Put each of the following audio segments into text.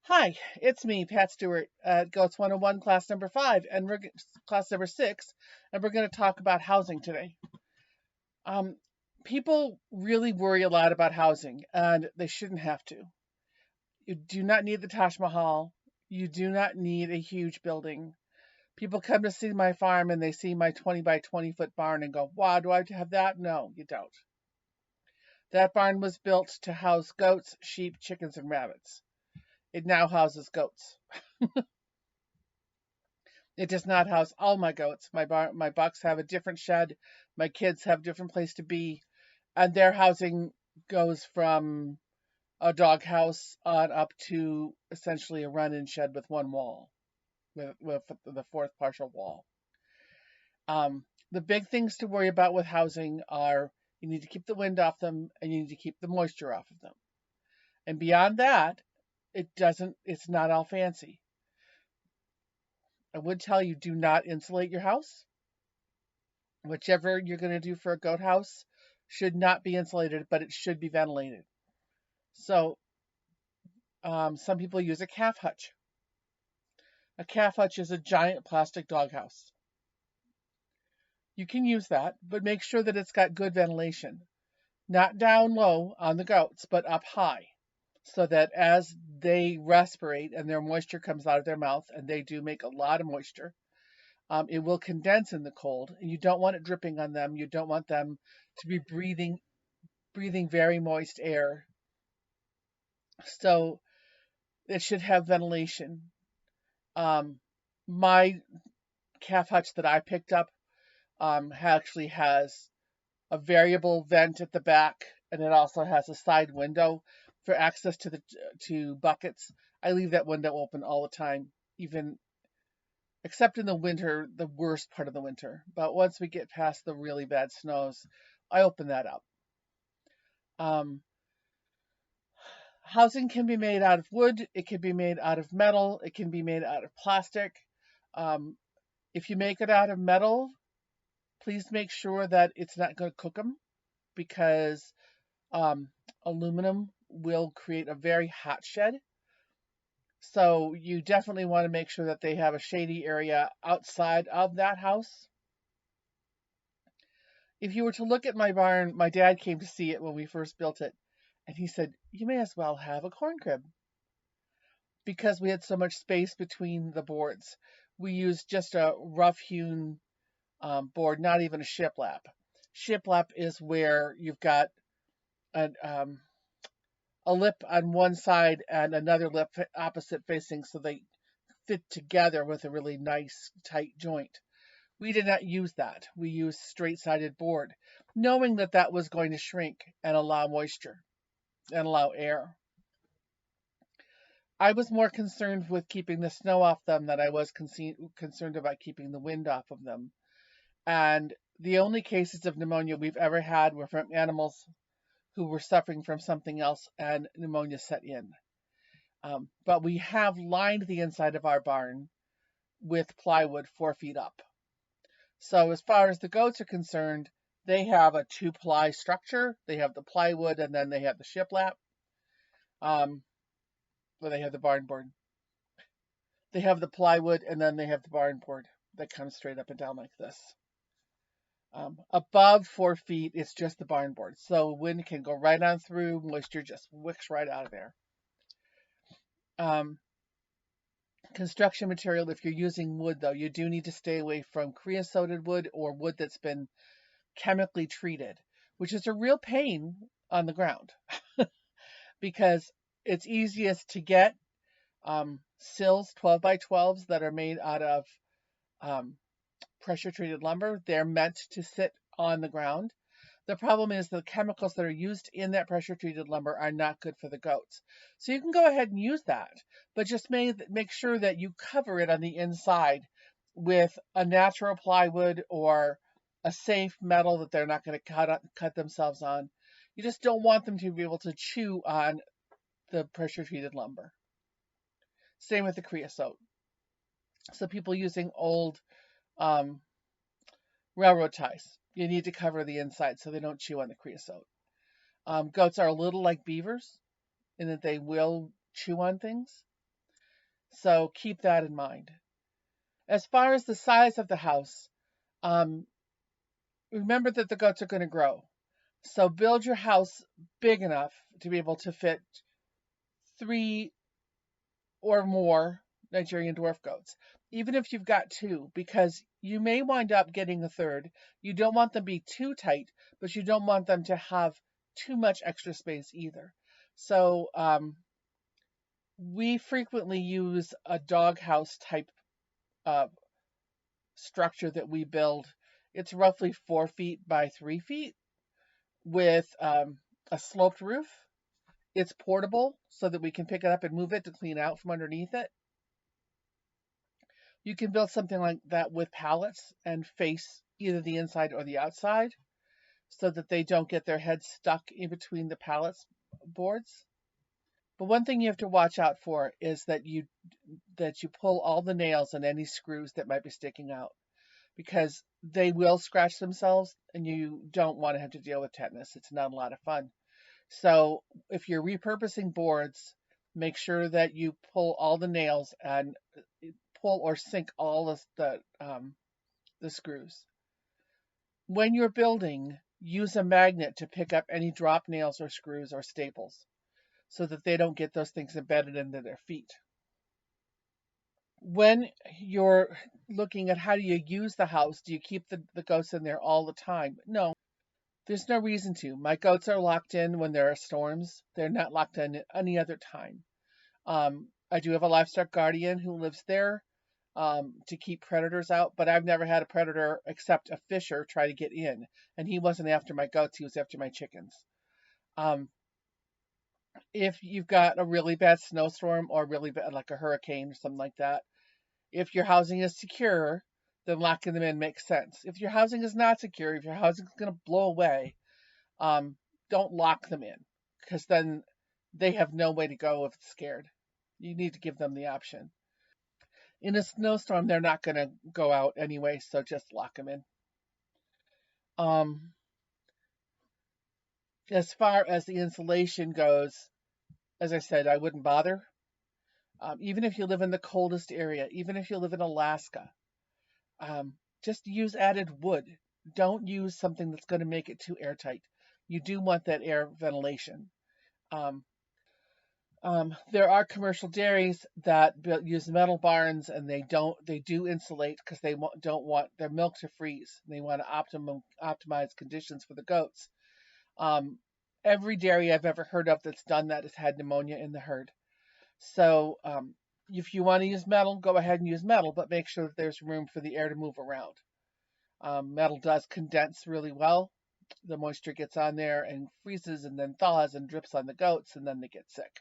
Hi, it's me, Pat Stewart, at Goats 101, class number 5, and class number 6, and we're going to talk about housing today. Um, People really worry a lot about housing, and they shouldn't have to. You do not need the Taj Mahal. You do not need a huge building. People come to see my farm and they see my 20 by 20-foot barn and go, wow, do I have to have that? No, you don't. That barn was built to house goats, sheep, chickens, and rabbits. It now houses goats. It does not house all my goats. My bucks have a different shed. My kids have a different place to be, and their housing goes from a dog house on up to essentially a run-in shed with one wall, with the fourth partial wall. The big things to worry about with housing are you need to keep the wind off them and you need to keep the moisture off of them. And beyond that, it's not all fancy. I would tell you, do not insulate your house. Whichever you're going to do for a goat house should not be insulated, but it should be ventilated. So some people use a calf hutch. A calf hutch is a giant plastic doghouse. You can use that, but make sure that it's got good ventilation. Not down low on the goats, but up high, so that as they respirate and their moisture comes out of their mouth, and they do make a lot of moisture, it will condense in the cold. And you don't want it dripping on them. You don't want them to be breathing very moist air. So it should have ventilation. My calf hutch that I picked up actually has a variable vent at the back, and it also has a side window for access to buckets. I leave that window open all the time, even except in the winter, the worst part of the winter. But once we get past the really bad snows, I open that up. Um, Housing can be made out of wood, it can be made out of metal, it can be made out of plastic. Um, if you make it out of metal, please make sure that it's not going to cook them, because um, aluminum will create a very hot shed. So you definitely want to make sure that they have a shady area outside of that house. If you were to look at my barn, my dad came to see it when we first built it, and he said, you may as well have a corn crib, because we had so much space between the boards. We used just a rough hewn board, not even a shiplap. Shiplap is where you've got a lip on one side and another lip opposite facing, so they fit together with a really nice tight joint. We did not use that. We used straight-sided board, knowing that that was going to shrink and allow moisture and allow air. I was more concerned with keeping the snow off them than I was concerned about keeping the wind off of them. And the only cases of pneumonia we've ever had were from animals who were suffering from something else and pneumonia set in. But we have lined the inside of our barn with plywood 4 feet up. So as far as the goats are concerned, they have a 2-ply structure. They have the plywood and then they have the shiplap, where they have the barn board. They have the plywood and then they have the barn board that comes straight up and down like this. Above 4 feet, it's just the barn board. So wind can go right on through, moisture just wicks right out of there. Construction material, if you're using wood, though, you do need to stay away from creosoted wood or wood that's been chemically treated, which is a real pain on the ground because it's easiest to get sills, 12 by 12s, that are made out of pressure treated lumber. They're meant to sit on the ground. The problem is the chemicals that are used in that pressure treated lumber are not good for the goats. So you can go ahead and use that, but just make sure that you cover it on the inside with a natural plywood or a safe metal that they're not going to cut themselves on. You just don't want them to be able to chew on the pressure treated lumber. Same with the creosote. So people using old railroad ties, you need to cover the inside so they don't chew on the creosote. Goats are a little like beavers in that they will chew on things. So keep that in mind. As far as the size of the house, um, remember that the goats are going to grow. So build your house big enough to be able to fit 3 or more Nigerian dwarf goats, even if you've got 2, because you may wind up getting a third. You don't want them to be too tight, but you don't want them to have too much extra space either. So we frequently use a doghouse type uh, structure that we build. It's roughly 4 feet by 3 feet with a sloped roof. It's portable so that we can pick it up and move it to clean out from underneath it. You can build something like that with pallets and face either the inside or the outside so that they don't get their heads stuck in between the pallets boards. But one thing you have to watch out for is that you pull all the nails and any screws that might be sticking out, because they will scratch themselves and you don't want to have to deal with tetanus. It's not a lot of fun. So if you're repurposing boards, make sure that you pull all the nails and pull or sink all of the screws. When you're building, use a magnet to pick up any drop nails or screws or staples so that they don't get those things embedded into their feet. When you're looking at how do you use the house, do you keep the goats in there all the time? No, there's no reason to. My goats are locked in when there are storms. They're not locked in at any other time. I do have a livestock guardian who lives there to keep predators out, but I've never had a predator except a fisher try to get in, and he wasn't after my goats, he was after my chickens. Um, if you've got a really bad snowstorm or really bad, like a hurricane or something like that, if your housing is secure, then locking them in makes sense. If your housing is not secure, if your housing is going to blow away, don't lock them in, because then they have no way to go if it's scared. You need to give them the option. In a snowstorm, they're not going to go out anyway, so just lock them in. As far as the insulation goes, as I said, I wouldn't bother. Even if you live in the coldest area, even if you live in Alaska, just use added wood. Don't use something that's going to make it too airtight. You do want that air ventilation. Um, there are commercial dairies that use metal barns, and they do insulate because they don't want their milk to freeze. They want to optimize conditions for the goats. Um, every dairy I've ever heard of that's done that has had pneumonia in the herd. So if you want to use metal, go ahead and use metal, but make sure that there's room for the air to move around. Metal does condense really well. The moisture gets on there and freezes and then thaws and drips on the goats, and then they get sick.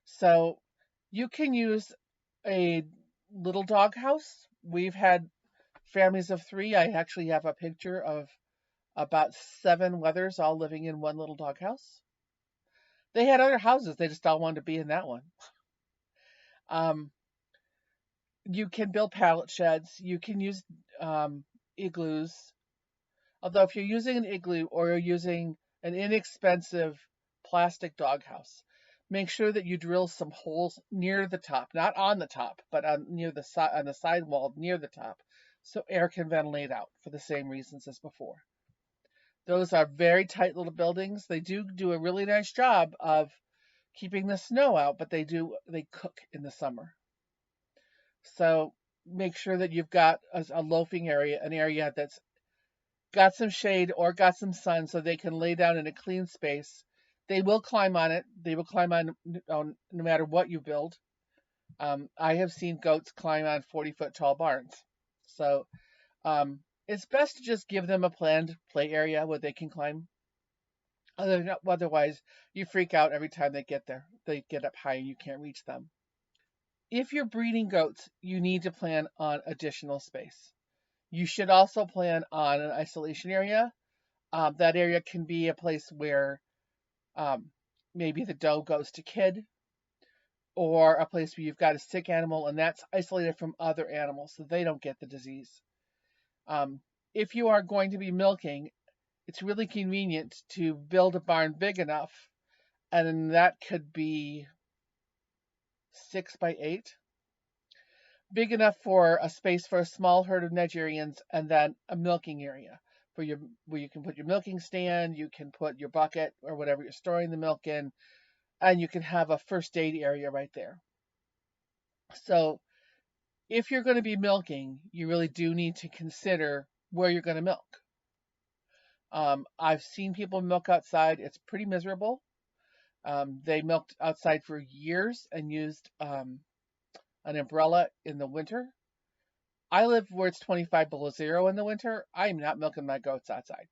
So you can use a little dog house. We've had families of 3. I actually have a picture of about 7 wethers all living in one little dog house. They had other houses, they just all wanted to be in that one. You can build pallet sheds. You can use igloos. Although if you're using an igloo or you're using an inexpensive plastic doghouse, make sure that you drill some holes near the top, not on the top, but near the side, on the side wall near the top, so air can ventilate out for the same reasons as before. Those are very tight little buildings. They do a really nice job of keeping the snow out, but they cook in the summer. So make sure that you've got a loafing area, an area that's got some shade or got some sun so they can lay down in a clean space. They will climb on it. They will climb on no matter what you build. I have seen goats climb on 40-foot tall barns. So it's best to just give them a planned play area where they can climb. Otherwise, you freak out every time they get there. They get up high and you can't reach them. If you're breeding goats, you need to plan on additional space. You should also plan on an isolation area. That area can be a place where maybe the doe goes to kid, or a place where you've got a sick animal and that's isolated from other animals so they don't get the disease. If you are going to be milking, it's really convenient to build a barn big enough, and that could be 6 by 8, big enough for a space for a small herd of Nigerians, and then a milking area for your where you can put your milking stand, you can put your bucket or whatever you're storing the milk in, and you can have a first aid area right there. So if you're going to be milking, you really do need to consider where you're going to milk. I've seen people milk outside. It's pretty miserable. They milked outside for years and used an umbrella in the winter. I live where it's 25 below zero in the winter. I am not milking my goats outside.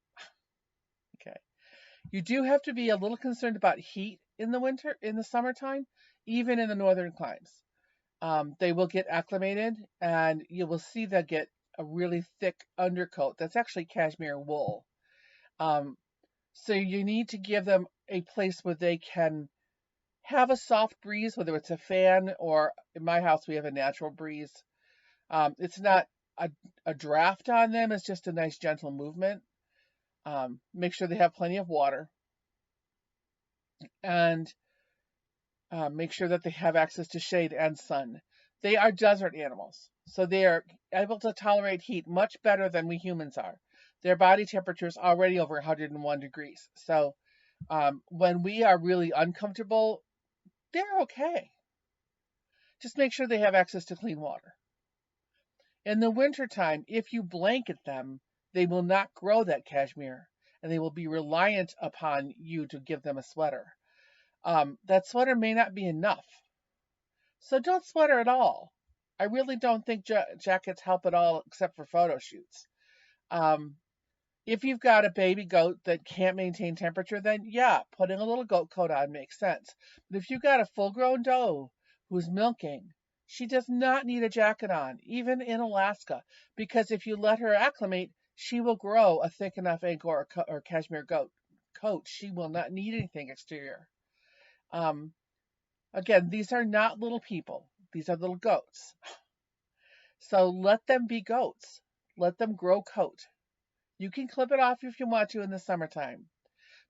Okay. You do have to be a little concerned about heat in the summertime, even in the northern climes. They will get acclimated, and you will see they'll get a really thick undercoat. That's actually cashmere wool. So you need to give them a place where they can have a soft breeze, whether it's a fan or in my house we have a natural breeze. It's not a draft on them, it's just a nice gentle movement. Make sure they have plenty of water, and make sure that they have access to shade and sun. They are desert animals, so they are able to tolerate heat much better than we humans are. Their body temperature is already over 101 degrees. So when we are really uncomfortable, they're okay. Just make sure they have access to clean water. In the wintertime, if you blanket them, they will not grow that cashmere, and they will be reliant upon you to give them a sweater. That sweater may not be enough. So don't sweater at all. I really don't think jackets help at all except for photo shoots. If you've got a baby goat that can't maintain temperature, then yeah, putting a little goat coat on makes sense. But if you've got a full-grown doe who's milking, she does not need a jacket on, even in Alaska, because if you let her acclimate, she will grow a thick enough Angora or cashmere goat coat. She will not need anything exterior. Again, these are not little people. These are little goats. So let them be goats. Let them grow coat. You can clip it off if you want to in the summertime.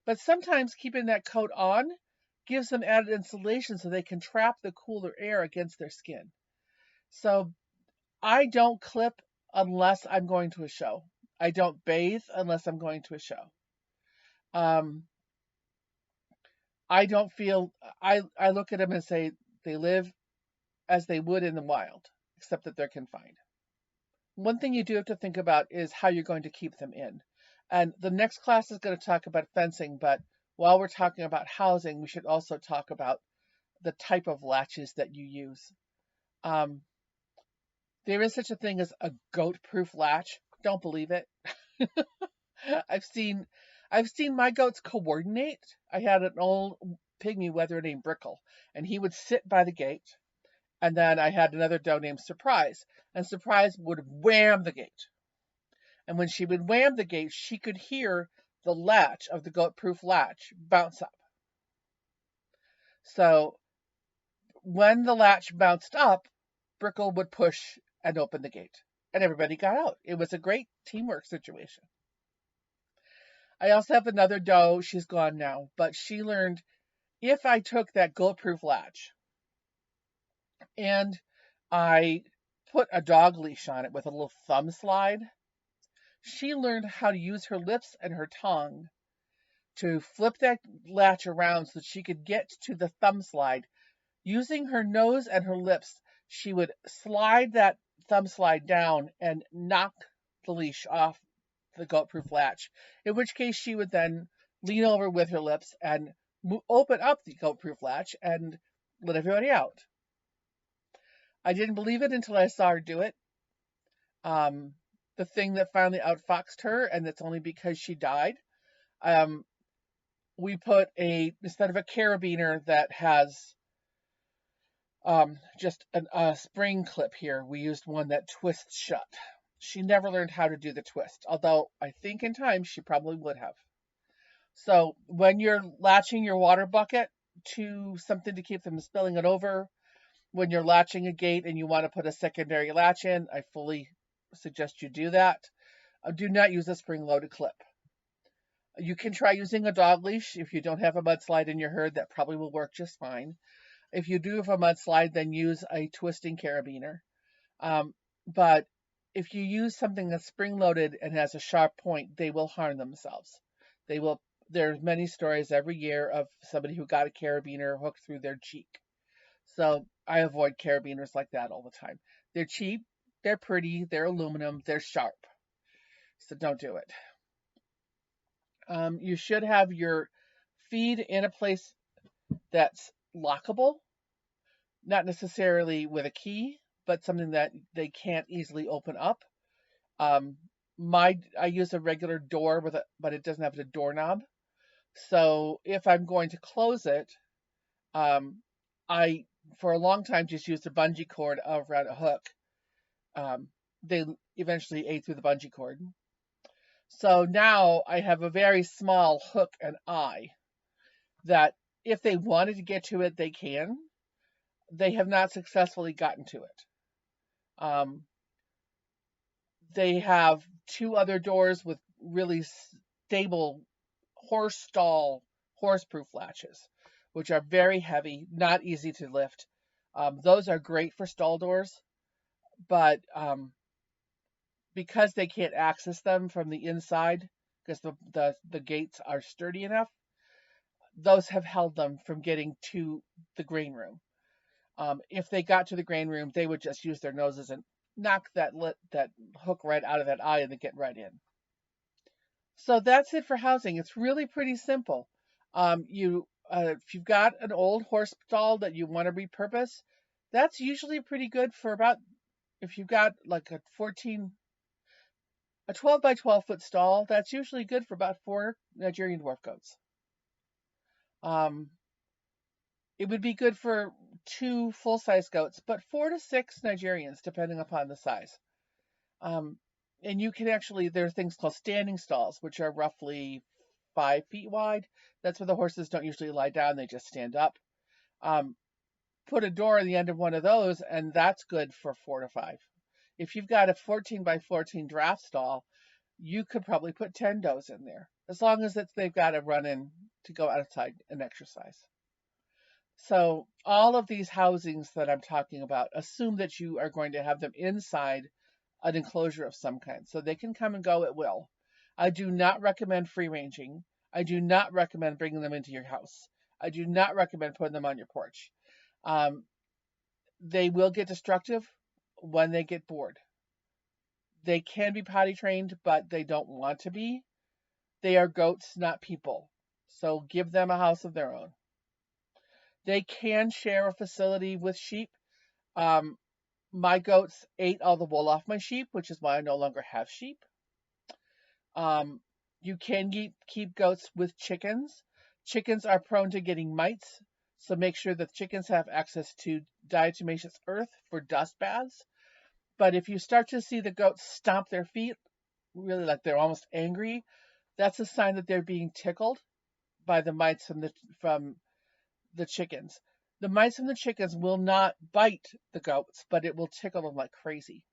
But sometimes keeping that coat on gives them added insulation so they can trap the cooler air against their skin. So I don't clip unless I'm going to a show. I don't bathe unless I'm going to a show. I don't feel, I look at them and say they live as they would in the wild, except that they're confined. One thing you do have to think about is how you're going to keep them in. And the next class is going to talk about fencing, but while we're talking about housing, we should also talk about the type of latches that you use. There is such a thing as a goat-proof latch. Don't believe it. I've seen my goats coordinate. I had an old pygmy wether named Brickle, and he would sit by the gate. And then I had another doe named Surprise, and Surprise would wham the gate. And when she would wham the gate, she could hear the latch of the goat-proof latch bounce up. So when the latch bounced up, Brickle would push and open the gate, and everybody got out. It was a great teamwork situation. I also have another doe. She's gone now, but she learned if I took that goat-proof latch and I put a dog leash on it with a little thumb slide, she learned how to use her lips and her tongue to flip that latch around so that she could get to the thumb slide. Using her nose and her lips, she would slide that thumb slide down and knock the leash off the goat-proof latch, in which case she would then lean over with her lips and open up the goat-proof latch and let everybody out. I didn't believe it until I saw her do it. The thing that finally outfoxed her, and that's only because she died, we put instead of a carabiner that has just a spring clip here, we used one that twists shut. She never learned how to do the twist, although I think in time she probably would have. So when you're latching your water bucket to something to keep them spilling it over, when you're latching a gate and you want to put a secondary latch in, I fully suggest you do that. Do not use a spring-loaded clip. You can try using a dog leash if you don't have a mudslide in your herd. That probably will work just fine. If you do have a mudslide, then use a twisting carabiner. But if you use something that's spring-loaded and has a sharp point, they will harm themselves. They will. There's many stories every year of somebody who got a carabiner hooked through their cheek. So I avoid carabiners like that all the time. They're cheap, they're pretty, they're aluminum, they're sharp. So don't do it. You should have your feed in a place that's lockable, not necessarily with a key, but something that they can't easily open up. Um, I use a regular door but it doesn't have a doorknob. So if I'm going to close it, I for a long time just used a bungee cord around a hook. They eventually ate through the bungee cord. So now I have a very small hook and eye that if they wanted to get to it, they can. They have not successfully gotten to it. They have 2 other doors with really stable horse-proof latches, which are very heavy, not easy to lift. Those are great for stall doors, but because they can't access them from the inside, because the gates are sturdy enough, those have held them from getting to the grain room. If they got to the grain room, they would just use their noses and knock that hook right out of that eye and then get right in. So that's it for housing. It's really pretty simple. If you've got an old horse stall that you want to repurpose, that's usually pretty good for about, if you've got like a 12 by 12 foot stall, that's usually good for about 4 Nigerian dwarf goats. It would be good for 2 full-size goats, but 4 to 6 Nigerians, depending upon the size. And you can actually, there are things called standing stalls, which are roughly 5 feet wide. That's where the horses don't usually lie down, they just stand up. Put a door on the end of one of those, and that's good for 4 to 5. If you've got a 14 by 14 draft stall, you could probably put 10 does in there, as long as they've got to run in to go outside and exercise. So all of these housings that I'm talking about assume that you are going to have them inside an enclosure of some kind, so they can come and go at will. I do not recommend free ranging. I do not recommend bringing them into your house. I do not recommend putting them on your porch. They will get destructive when they get bored. They can be potty trained, but they don't want to be. They are goats, not people. So give them a house of their own. They can share a facility with sheep. My goats ate all the wool off my sheep, which is why I no longer have sheep. You can keep goats with chickens. Chickens are prone to getting mites, so make sure that chickens have access to diatomaceous earth for dust baths. But if you start to see the goats stomp their feet, really like they're almost angry, that's a sign that they're being tickled by the mites from the chickens. The mice and the chickens will not bite the goats, but it will tickle them like crazy.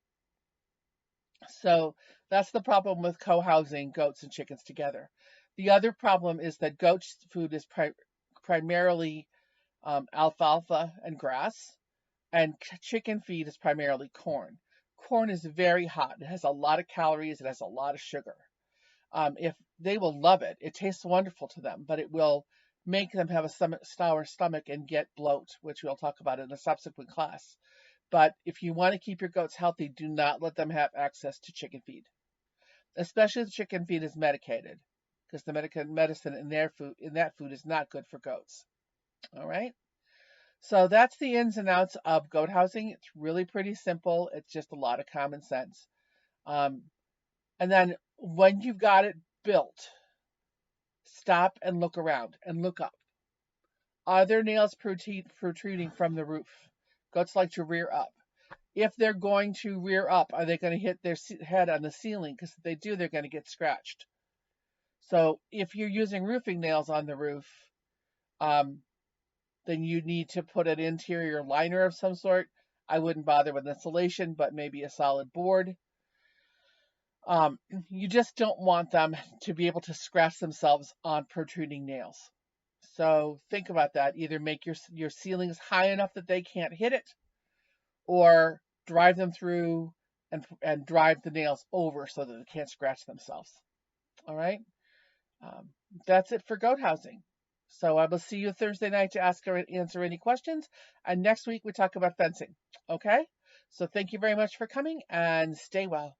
So that's the problem with co-housing goats and chickens together. The other problem is that goat food is primarily alfalfa and grass, and chicken feed is primarily corn. Corn is very hot. It has a lot of calories. It has a lot of sugar. If they will love it, it tastes wonderful to them, but it will make them have a sour stomach and get bloat, which we'll talk about in a subsequent class. But if you want to keep your goats healthy, do not let them have access to chicken feed, especially if the chicken feed is medicated, because the medicine in that food is not good for goats. All right. So that's the ins and outs of goat housing. It's really pretty simple. It's just a lot of common sense. And then when you've got it built, stop and look around and look up. Are there nails protruding from the roof? Goats like to rear up. If they're going to rear up, are they going to hit their head on the ceiling? Because if they do, they're going to get scratched. So if you're using roofing nails on the roof, then you need to put an interior liner of some sort. I wouldn't bother with insulation, but maybe a solid board. You just don't want them to be able to scratch themselves on protruding nails. So think about that. Either make your ceilings high enough that they can't hit it, or drive them through and drive the nails over so that they can't scratch themselves. All right. Um, that's it for goat housing. So I will see you Thursday night to ask or answer any questions. And next week we talk about fencing. Okay. So thank you very much for coming and stay well.